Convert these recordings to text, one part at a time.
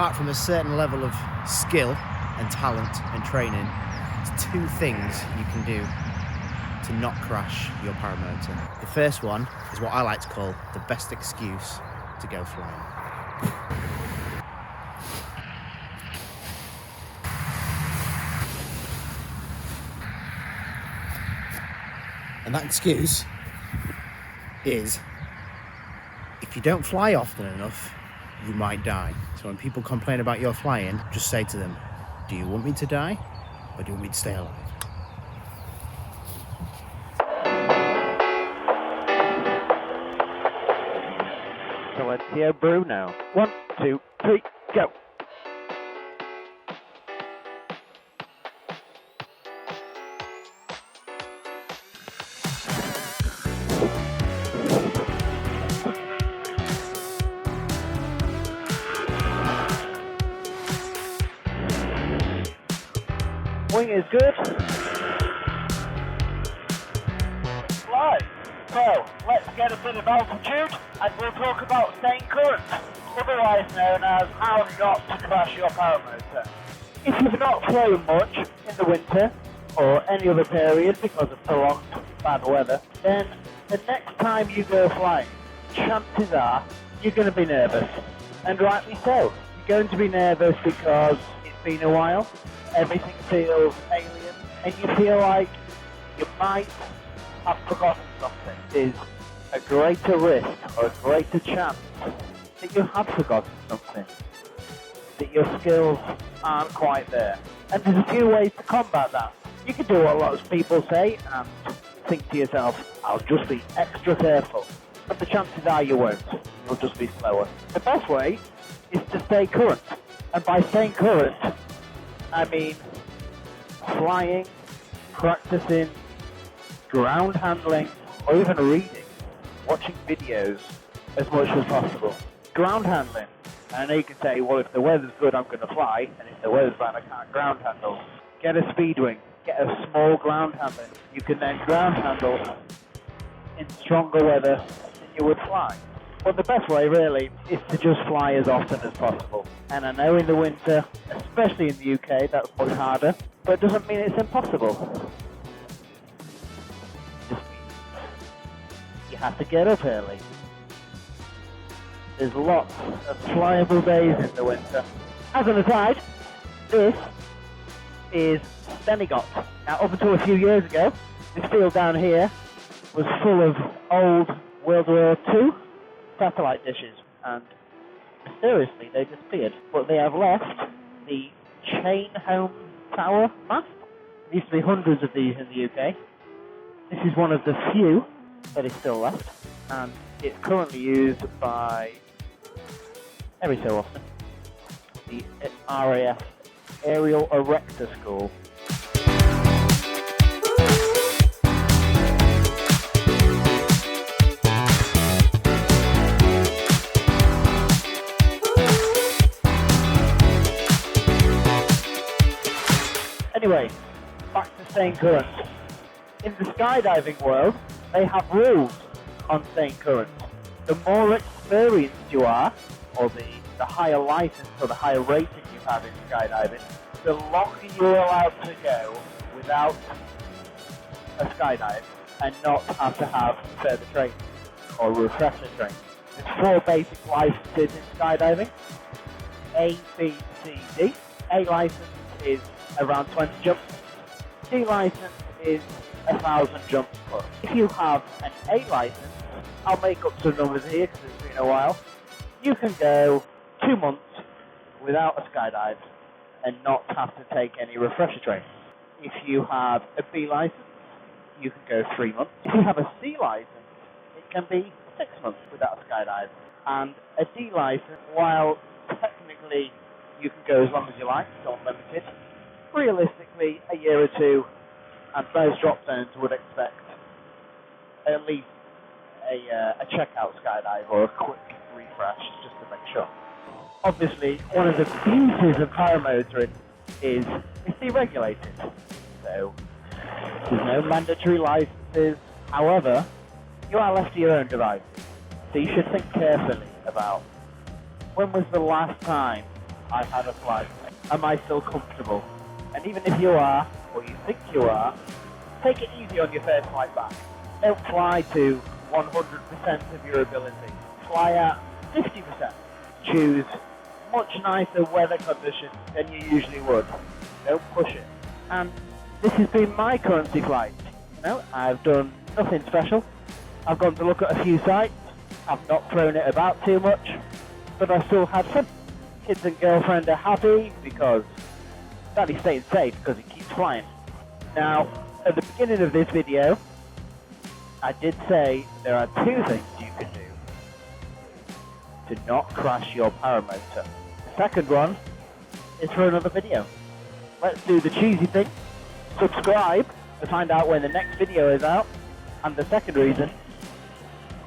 apart from a certain level of skill and talent and training, there's two things you can do to not crash your paramotor. The first one is what I like to call the best excuse to go flying. And that excuse is, if you don't fly often enough, you might die. So when people complain about your flying, just say to them, do you want me to die or do you want me to stay alive? So let's hear Bruno. 1, 2, 3, go. Wing is good. Fly. So, let's get a bit of altitude and we'll talk about staying current, otherwise known as how not to crash your paramotor. If you've not flown much in the winter or any other period because of prolonged bad weather, then the next time you go flying, chances are you're going to be nervous. And rightly so. You're going to be nervous because it's been a while. Everything feels alien, and you feel like you might have forgotten something. There's a greater risk or a greater chance that you have forgotten something, that your skills aren't quite there. And there's a few ways to combat that. You can do what lots of people say and think to yourself, I'll just be extra careful. But the chances are you won't. You'll just be slower. The best way is to stay current. And by staying current, I mean flying, practicing, ground handling, or even reading, watching videos as much as possible. Ground handling. I know you can say, well, if the weather's good, I'm going to fly, and if the weather's bad, I can't ground handle. Get a speed wing. Get a small ground handling. You can then ground handle in stronger weather than you would fly. But the best way, really, is to just fly as often as possible. And I know in the winter, especially in the UK, that's much harder, but it doesn't mean it's impossible. It just means you have to get up early. There's lots of flyable days in the winter. As an aside, this is Stenigot. Now, up until a few years ago, this field down here was full of old World War II satellite dishes, and mysteriously they disappeared. But they have left the chain home tower mast. There used to be hundreds of these in the UK. This is one of the few that is still left, and it's currently used by, every so often, the RAF Aerial Erector School. Anyway, back to staying current. In the skydiving world, they have rules on staying current. The more experienced you are, or the higher license or the higher rating you have in skydiving, the longer you're allowed to go without a skydive and not have to have further training or refresher training. There's 4 basic licenses in skydiving: A, B, C, D. A license is around 20 jumps. D license is 1,000 jumps plus. If you have an A license, I'll make up some numbers here because it's been a while. You can go 2 months without a skydive and not have to take any refresher training. If you have a B license, you can go 3 months. If you have a C license, it can be 6 months without a skydive. And a D license, while technically you can go as long as you like, it's unlimited, realistically a year or two, and most drop zones would expect at least a checkout skydive or a quick refresh just to make sure. Obviously, one of the beauties of paramotoring is it's deregulated. So there's no mandatory licenses. However, you are left to your own devices. So you should think carefully about when was the last time I've had a flight. Am I still comfortable? And even if you are, or you think you are, take it easy on your first flight back. Don't fly to 100% of your ability. Fly at 50%. Choose much nicer weather conditions than you usually would. Don't push it. And this has been my currency flight. You know, I've done nothing special. I've gone to look at a few sites. I've not thrown it about too much, but I've still had fun. Kids and girlfriend are happy because Daddy's staying safe because he keeps flying. Now, at the beginning of this video, I did say there are two things you can do to not crash your paramotor. The second one is for another video. Let's do the cheesy thing. Subscribe to find out when the next video is out. And the second reason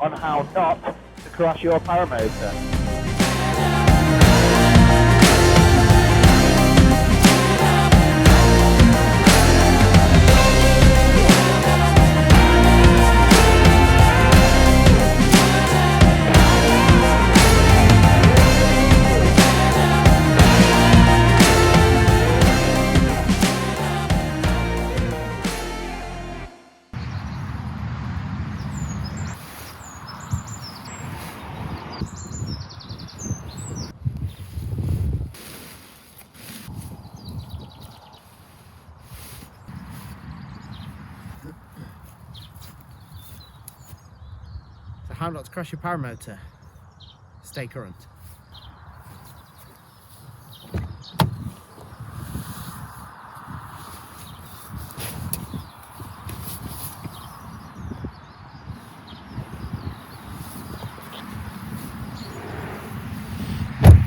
on how not to crash your paramotor. So how not to crash your paramotor? Stay current.